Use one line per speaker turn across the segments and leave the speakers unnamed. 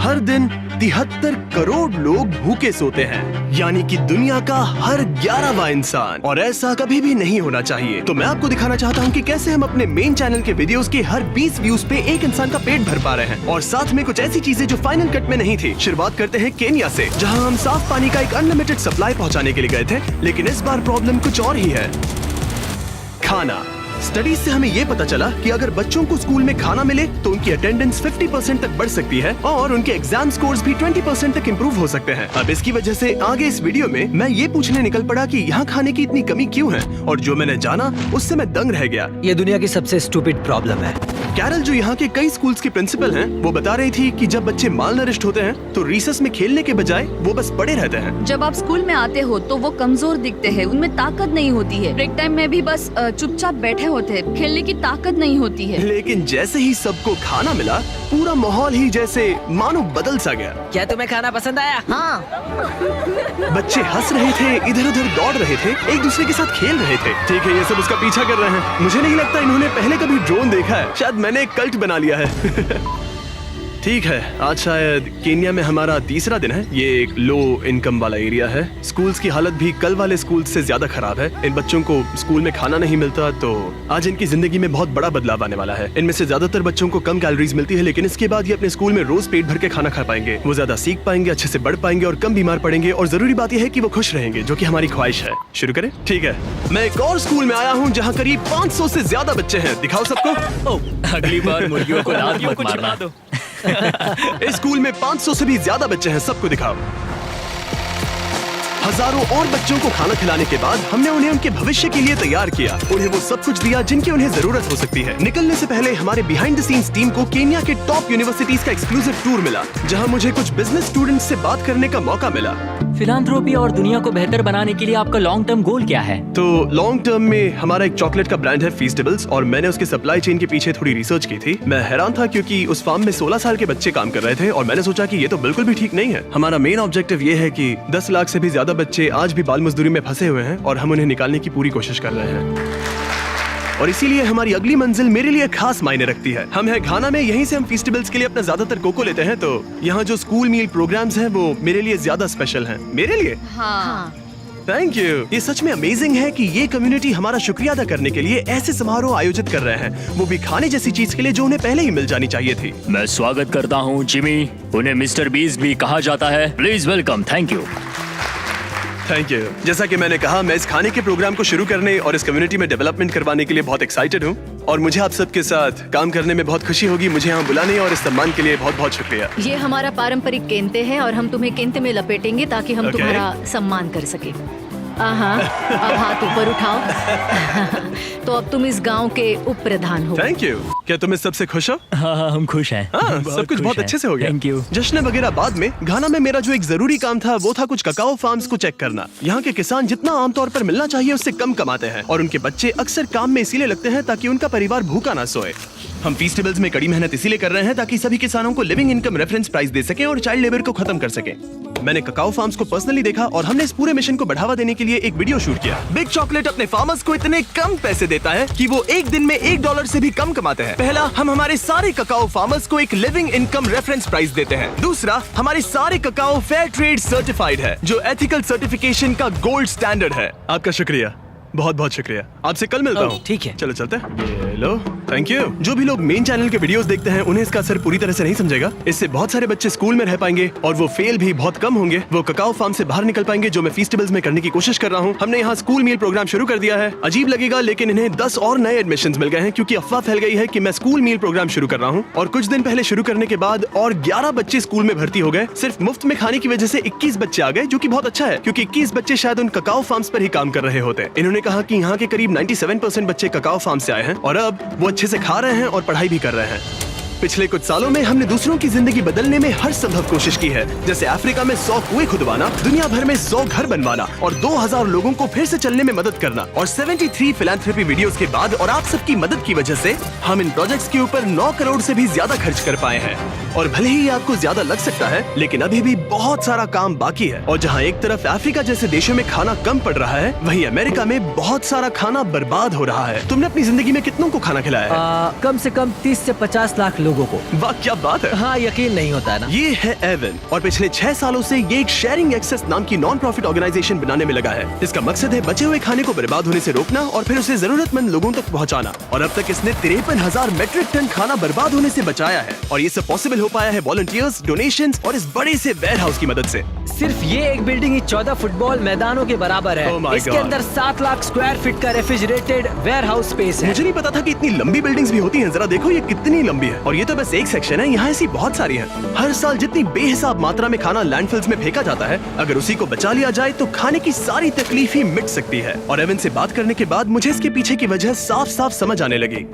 हर दिन 73 करोड़ लोग भूखे सोते हैं, यानी कि दुनिया का हर 11वां इंसान। और ऐसा कभी भी नहीं होना चाहिए। तो मैं आपको दिखाना चाहता हूँ कि कैसे हम अपने मेन चैनल के वीडियोस के हर 20 व्यूज पे एक इंसान का पेट भर पा रहे हैं, और साथ में कुछ ऐसी चीजें जो फाइनल कट में नहीं थी। शुरुआत करते हैं केन्या से, जहाँ हम साफ पानी का एक अनलिमिटेड सप्लाई पहुँचाने के लिए गए थे, लेकिन इस बार प्रॉब्लम कुछ और ही है, खाना। स्टडीज से हमें ये पता चला कि अगर बच्चों को स्कूल में खाना मिले तो उनकी अटेंडेंस 50% तक बढ़ सकती है और उनके एग्जाम स्कोर्स भी 20% तक इंप्रूव हो सकते हैं। अब इसकी वजह से आगे इस वीडियो में मैं ये पूछने निकल पड़ा कि यहाँ खाने की इतनी कमी क्यों है, और जो मैंने जाना उससे मैं दंग रह गया।
ये दुनिया की सबसे स्टूपिड प्रॉब्लम है।
कैरल, जो यहाँ के कई स्कूल्स की प्रिंसिपल हैं, वो बता रही थी कि जब बच्चे मालनरिश्ड होते हैं तो रिसेस में खेलने के बजाय वो बस पड़े रहते हैं।
जब आप स्कूल में आते हो तो वो कमजोर दिखते हैं, उनमें ताकत नहीं होती है। ब्रेक टाइम में भी बस चुपचाप बैठे होते हैं, खेलने की ताकत नहीं होती है।
लेकिन जैसे ही सबको खाना मिला, पूरा माहौल ही जैसे मानो बदल सा गया।
क्या तुम्हें खाना पसंद आया? हाँ।
बच्चे हंस रहे थे, इधर उधर दौड़ रहे थे, एक दूसरे के साथ खेल रहे थे। ठीक है, ये सब उसका पीछा कर रहे हैं। मुझे नहीं लगता इन्होंने पहले कभी ड्रोन देखा है। शायद मैंने एक कल्ट बना लिया है। ठीक है, आज शायद केन्या में हमारा तीसरा दिन है। ये एक लो इनकम वाला एरिया है। स्कूल्स की हालत भी कल वाले स्कूल से ज्यादा खराब है। इन बच्चों को स्कूल में खाना नहीं मिलता, तो आज इनकी जिंदगी में बहुत बड़ा बदलाव आने वाला है। इनमें से ज्यादातर बच्चों को कम कैलोरीज मिलती है, लेकिन इसके बाद ये अपने स्कूल में रोज पेट भर के खाना खा पाएंगे। वो ज्यादा सीख पाएंगे, अच्छे से बढ़ पाएंगे और कम बीमार पड़ेंगे। और जरूरी बात यह है कि वो खुश रहेंगे, जो कि हमारी ख्वाहिश है। शुरू करें? ठीक है, मैं एक और स्कूल में आया हूँ जहाँ करीब 500 से ज्यादा बच्चे हैं। दिखाओ सबको।
अगली बार मुर्गियों को लात मत मारना। दो।
इस स्कूल में 500 से भी ज्यादा बच्चे हैं, सबको दिखाओ। हजारों और बच्चों को खाना खिलाने के बाद हमने उन्हें उनके भविष्य के लिए तैयार किया। उन्हें वो सब कुछ दिया जिनकी उन्हें जरूरत हो सकती है। निकलने से पहले हमारे बिहाइंड द सीन्स टीम को केन्या के टॉप यूनिवर्सिटीज का एक्सक्लूसिव टूर मिला, जहां मुझे कुछ बिजनेस स्टूडेंट्स से बात करने का मौका मिला।
फिलांथ्रोपी और दुनिया को बेहतर बनाने के लिए आपका लॉन्ग टर्म गोल क्या है?
तो लॉन्ग टर्म में हमारा एक चॉकलेट का ब्रांड है फीस्टेबल्स, और मैंने उसके सप्लाई चेन के पीछे थोड़ी रिसर्च की थी। मैं हैरान था क्योंकि उस फार्म में 16 साल के बच्चे काम कर रहे थे, और मैंने सोचा कि ये तो बिल्कुल भी ठीक नहीं है। हमारा मेन ऑब्जेक्टिव ये है कि 10 लाख से भी ज्यादा बच्चे आज भी बाल मजदूरी में फंसे हुए हैं, और हम उन्हें निकालने की पूरी कोशिश कर रहे हैं। और इसीलिए हमारी अगली मंजिल मेरे लिए खास मायने रखती है। हम है घाना में, यहीं से हम फेस्टिवल्स के लिए अपना ज्यादातर कोको लेते हैं। तो यहाँ जो स्कूल मील प्रोग्राम्स हैं वो मेरे लिए ज्यादा स्पेशल हैं। मेरे लिए?
हाँ।
Thank you. ये सच में अमेजिंग है कि ये कम्युनिटी हमारा शुक्रिया अदा करने के लिए ऐसे समारोह आयोजित कर रहे हैं, वो भी खाने जैसी चीज के लिए जो उन्हें पहले ही मिल जानी चाहिए थी।
मैं स्वागत करता हूँ जिमी, उन्हें मिस्टर बीस्ट भी कहा जाता है। Please welcome. Thank you.
Thank you. जैसा कि मैंने कहा, मैं इस खाने के प्रोग्राम को शुरू करने और इस कम्युनिटी में डेवलपमेंट करवाने के लिए बहुत एक्साइटेड हूँ, और मुझे आप सबके साथ काम करने में बहुत खुशी होगी। मुझे यहाँ बुलाने और इस सम्मान के लिए बहुत बहुत शुक्रिया।
ये हमारा पारंपरिक केंते है, और हम तुम्हें केंते में लपेटेंगे ताकि हम
Okay.
तुम्हारा सम्मान कर सके। हाँ, अब हाथ ऊपर उठाओ। तो अब तुम इस गांव के उप प्रधान हो।
Thank you. क्या तुम इस सबसे खुश हो?
हाँ, हम खुश हैं।
हाँ, सब कुछ बहुत अच्छे से हो गया।
Thank you.
जश्न वगैरह बाद में। घाना में मेरा जो एक जरूरी काम था वो था कुछ ककाओ फार्म्स को चेक करना। यहाँ के किसान जितना आमतौर पर मिलना चाहिए उससे कम कमाते हैं, और उनके बच्चे अक्सर काम में इसीलिए लगते हैं ताकि उनका परिवार भूखा ना सोए। हम फेस्टिवल्स में कड़ी मेहनत इसीलिए कर रहे हैं ताकि सभी किसानों को लिविंग इनकम रेफरेंस प्राइस दे सके और चाइल्ड लेबर को खत्म कर सके। मैंने ककाओ फार्म्स को पर्सनली देखा, और हमने इस पूरे मिशन को बढ़ावा देने के लिए एक वीडियो शूट किया। बिग चॉकलेट अपने फार्मर्स को इतने कम पैसे देता है कि वो एक दिन में $1 से भी कम कमाते हैं। पहला, हम हमारे सारे ककाओ फार्मर्स को एक लिविंग इनकम रेफरेंस प्राइस देते हैं। दूसरा, हमारे सारे ककाओ फेयर ट्रेड सर्टिफाइड है, जो एथिकल सर्टिफिकेशन का गोल्ड स्टैंडर्ड है। आपका शुक्रिया, बहुत बहुत शुक्रिया। आपसे कल मिलता हूँ।
ठीक है,
चलो चलते हैं। ये लो, थैंक यू। जो भी लोग मेन चैनल के वीडियोस देखते हैं उन्हें इसका असर पूरी तरह से नहीं समझेगा। इससे बहुत सारे बच्चे स्कूल में रह पाएंगे, और वो फेल भी बहुत कम होंगे। वो ककाओ फार्म से बाहर निकल पाएंगे, जो मैं फेस्टिवल्स में करने की कोशिश कर रहा हूँ। हमने यहाँ स्कूल मील प्रोग्राम शुरू कर दिया है। अजीब लगेगा, लेकिन इन्हें 10 और नए एडमिशंस मिल गए हैं, क्योंकि अफवाह फैल गई है कि मैं स्कूल मील प्रोग्राम शुरू कर रहा हूँ। और कुछ दिन पहले शुरू करने के बाद और 11 बच्चे स्कूल में भर्ती हो गए। सिर्फ मुफ्त में खाने की वजह से 21 बच्चे आ गए, जो कि बहुत अच्छा है, क्योंकि 21 बच्चे शायद उन ककाओ फार्म्स पर ही काम कर रहे होते। इन्होंने कहा कि यहाँ के करीब 97% बच्चे ककाओ फार्म से आए हैं, और अब वो अच्छे से खा रहे हैं और पढ़ाई भी कर रहे हैं। पिछले कुछ सालों में हमने दूसरों की जिंदगी बदलने में हर संभव कोशिश की है, जैसे अफ्रीका में 100 कुएं खुदवाना, दुनिया भर में 100 घर बनवाना, और 2000 लोगों को फिर से चलने में मदद करना। और 73 फिलैंथ्रोपी वीडियोस के बाद और आप सबकी मदद की वजह से हम इन प्रोजेक्ट्स के ऊपर 9 करोड़ से भी ज्यादा खर्च कर पाए हैं। और भले ही आपको ज्यादा लग सकता है, लेकिन अभी भी बहुत सारा काम बाकी है। और जहाँ एक तरफ अफ्रीका जैसे देशों में खाना कम पड़ रहा है, वहीं अमेरिका में बहुत सारा खाना बर्बाद हो रहा है। तुमने अपनी जिंदगी में कितनों को खाना खिलाया है?
कम से कम 30 से 50 लाख लोगों को।
वाह क्या बात है।
हाँ, यकीन नहीं होता है ना।
ये है एवन और पिछले 6 सालों से ये एक शेयरिंग एक्सेस नाम की नॉन प्रॉफिट ऑर्गेनाइजेशन बनाने में लगा है। इसका मकसद है बचे हुए खाने को बर्बाद होने से रोकना और फिर उसे जरूरतमंद लोगों तक पहुंचाना। और अब तक इसने 53,000 मेट्रिक टन खाना बर्बाद होने से बचाया है। और ये सब पॉसिबल हो पाया है वॉलंटियर्स, डोनेशंस और इस बड़े से वेयर हाउस की मदद से।
सिर्फ ये एक बिल्डिंग ही 14 फुटबॉल मैदानों के बराबर है।
Oh my
इसके
God.
अंदर 7 लाख स्क्वायर फीट का रेफ्रिजरेटेड वेयर हाउस स्पेस है।
मुझे नहीं पता था कि इतनी लंबी बिल्डिंग्स भी होती हैं। जरा देखो ये कितनी लंबी है। और ये तो बस एक सेक्शन है, यहाँ ऐसी बहुत सारी हैं। हर साल जितनी बेहिसाब मात्रा में खाना लैंडफिल्स में फेंका जाता है, अगर उसी को बचा लिया जाए तो खाने की सारी तकलीफ ही मिट सकती है। और एवन से बात करने के बाद मुझे इसके पीछे की वजह साफ साफ समझ आने लगी।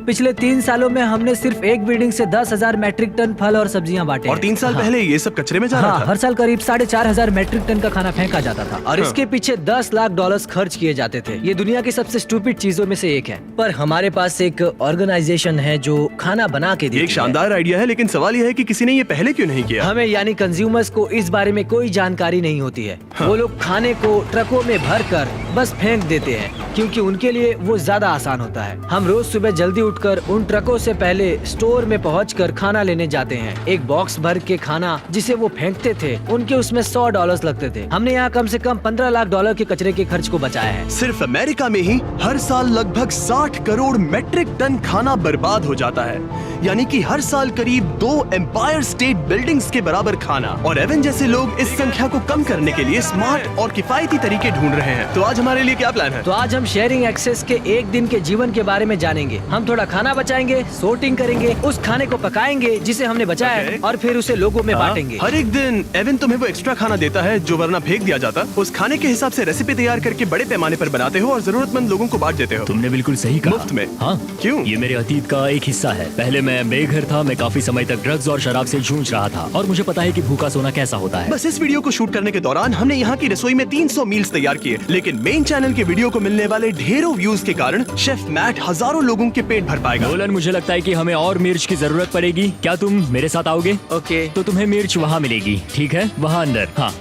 पिछले 3 सालों में हमने सिर्फ एक बिल्डिंग से 10,000 मैट्रिक टन फल और सब्जियां बांटे।
और 3 साल पहले ये सब कचरे में जा रहा था।
हर साल करीब 4,500 मैट्रिक टन का खाना फेंका जाता था और इसके पीछे 10 लाख डॉलर्स खर्च किए जाते थे। ये दुनिया की सबसे स्टूपिड चीजों में से एक है। पर हमारे पास एक ऑर्गेनाइजेशन है जो खाना बना के
ये
देती
एक
है।
शानदार आइडिया है, लेकिन सवाल यह है कि किसी ने ये पहले क्यों नहीं किया।
हमें यानी कंज्यूमर्स को इस बारे में कोई जानकारी नहीं होती है। वो लोग खाने को ट्रकों में भर कर बस फेंक देते हैं क्योंकि उनके लिए वो ज्यादा आसान होता है। हम रोज सुबह जल्दी उठकर उन ट्रकों से पहले स्टोर में पहुंचकर खाना लेने जाते हैं। एक बॉक्स भर के खाना जिसे वो फेंकते थे, उनके उसमें $100 लगते थे। हमने यहाँ कम से कम $15 लाख के कचरे के खर्च को बचाया है।
सिर्फ अमेरिका में ही हर साल लगभग 60 करोड़ मेट्रिक टन खाना बर्बाद हो जाता है, यानी कि हर साल करीब 2 एम्पायर स्टेट बिल्डिंग्स के बराबर खाना। और एवन जैसे लोग इस संख्या को कम करने के लिए स्मार्ट और किफायती तरीके ढूंढ रहे हैं। तो आज हमारे लिए क्या प्लान है?
तो आज हम शेयरिंग एक्सेस के एक दिन के जीवन के बारे में जानेंगे। हम थोड़ा खाना बचाएंगे, सोर्टिंग करेंगे, उस खाने को पकाएंगे जिसे हमने बचाया है और फिर उसे लोगों में बांटेंगे।
हर एक दिन एवन तुम्हें वो एक्स्ट्रा खाना देता है जो वरना फेंक दिया जाता। उस खाने के हिसाब से रेसिपी तैयार करके बड़े पैमाने पर बनाते हो और जरूरतमंद लोगों को बांट देते हो।
तुमने बिल्कुल सही कहा।
मुफ्त में?
हाँ।
क्यों?
ये मेरे अतीत का एक हिस्सा है। पहले मैं बेघर था, मैं काफी समय तक ड्रग्स और शराब से जूझ रहा था और मुझे पता है कि भूखा सोना कैसा होता है।
बस इस वीडियो को शूट करने के दौरान हमने यहाँ की रसोई में 300 मील्स तैयार किए, लेकिन मेन चैनल के वीडियो को मिलने वाले ढेरों व्यूज के कारण शेफ मैट हजारों लोगों के पेट भर पाएगा।
नोलन, मुझे लगता है कि हमें और मिर्च की जरूरत पड़ेगी। क्या तुम मेरे साथ आओगे?
ओके।
तो तुम्हें मिर्च वहाँ मिलेगी, ठीक है? वहाँ अंदर। हाँ।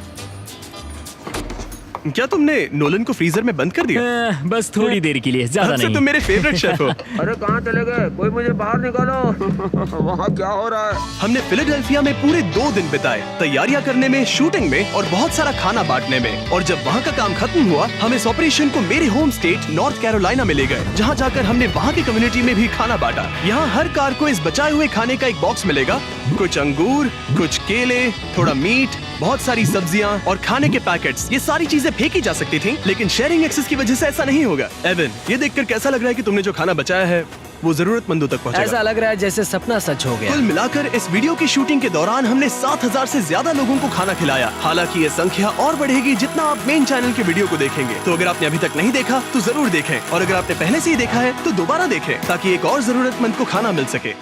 क्या तुमने नोलन को फ्रीजर में बंद कर दिया?
बस थोड़ी देर के लिए, ज्यादा
अब से
नहीं।
तुम मेरे फेवरेट शेफ हो।
अरे कहाँ चले गए? कोई मुझे बाहर निकालो। वहाँ क्या हो रहा है?
हमने फिलाडेल्फिया में पूरे 2 दिन बिताए, तैयारियां करने में, शूटिंग में और बहुत सारा खाना बांटने में। और जब वहाँ का काम खत्म हुआ, हम इस ऑपरेशन को मेरे होम स्टेट नॉर्थ कैरोलिना में ले गए, जहाँ जाकर हमने वहाँ की कम्युनिटी में भी खाना बांटा। यहाँ हर कार को इस बचाए हुए खाने का एक बॉक्स मिलेगा। कुछ अंगूर, कुछ केले, थोड़ा मीट, बहुत सारी सब्जियां और खाने के पैकेट्स। ये सारी चीजें फेंकी जा सकती थी, लेकिन शेयरिंग एक्सेस की वजह से ऐसा नहीं होगा। एवन, ये देखकर कैसा लग रहा है कि तुमने जो खाना बचाया है वो जरूरतमंदों तक पहुंचेगा?
ऐसा लग रहा है जैसे सपना सच हो गया।
कुल मिलाकर इस वीडियो की शूटिंग के दौरान हमने 7,000 से ज्यादा लोगों को खाना खिलाया। हालांकि ये संख्या और बढ़ेगी जितना आप मेन चैनल के वीडियो को देखेंगे। तो अगर आपने अभी तक नहीं देखा तो जरूर देखें, और अगर आपने पहले से ही देखा है तो दोबारा देखें, ताकि एक और जरूरतमंद को खाना मिल सके।